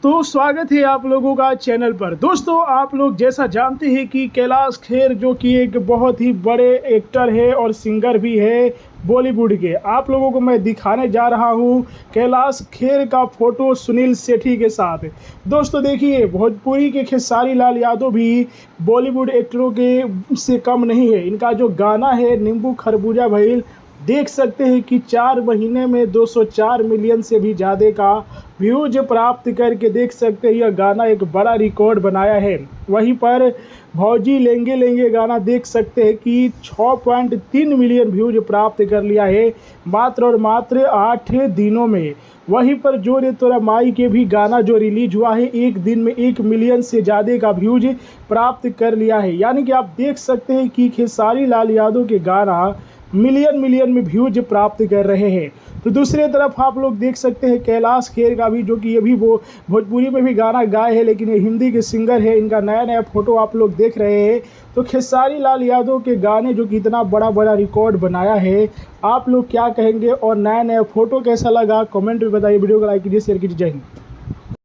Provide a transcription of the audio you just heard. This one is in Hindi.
तो स्वागत है आप लोगों का चैनल पर। दोस्तों, आप लोग जैसा जानते हैं कि कैलाश खेर जो कि एक बहुत ही बड़े एक्टर है और सिंगर भी है बॉलीवुड के, आप लोगों को मैं दिखाने जा रहा हूं कैलाश खेर का फोटो सुनील शेट्टी के साथ। दोस्तों देखिए, भोजपुरी के खेसारी लाल यादव भी बॉलीवुड एक्टरों के से कम नहीं है। इनका जो गाना है नींबू खरबूजा भइल, देख सकते हैं कि 4 महीने में 204 मिलियन से भी ज़्यादा का व्यूज प्राप्त करके देख सकते हैं यह गाना एक बड़ा रिकॉर्ड बनाया है। वहीं पर भौजी लेंगे लेंगे गाना देख सकते हैं कि 6.3 मिलियन व्यूज प्राप्त कर लिया है मात्र और मात्र 8 दिनों में। वहीं पर जो रे तोरा माई के भी गाना जो रिलीज हुआ है, एक दिन में 1 मिलियन से ज़्यादा का व्यूज प्राप्त कर लिया है। यानी कि आप देख सकते हैं कि खेसारी लाल यादव के गाना मिलियन में व्यूज प्राप्त कर रहे हैं। तो दूसरी तरफ आप लोग देख सकते हैं कैलाश खेर का भी, जो कि ये भी वो भोजपुरी में भी गाना गाए हैं, लेकिन ये हिंदी के सिंगर है। इनका नया फोटो आप लोग देख रहे हैं। तो खेसारी लाल यादव के गाने जो कि इतना बड़ा रिकॉर्ड बनाया है, आप लोग क्या कहेंगे और नया फोटो कैसा लगा कमेंट में बताइए। वीडियो को लाइक कीजिए, शेयर कीजिए। जय हिंद।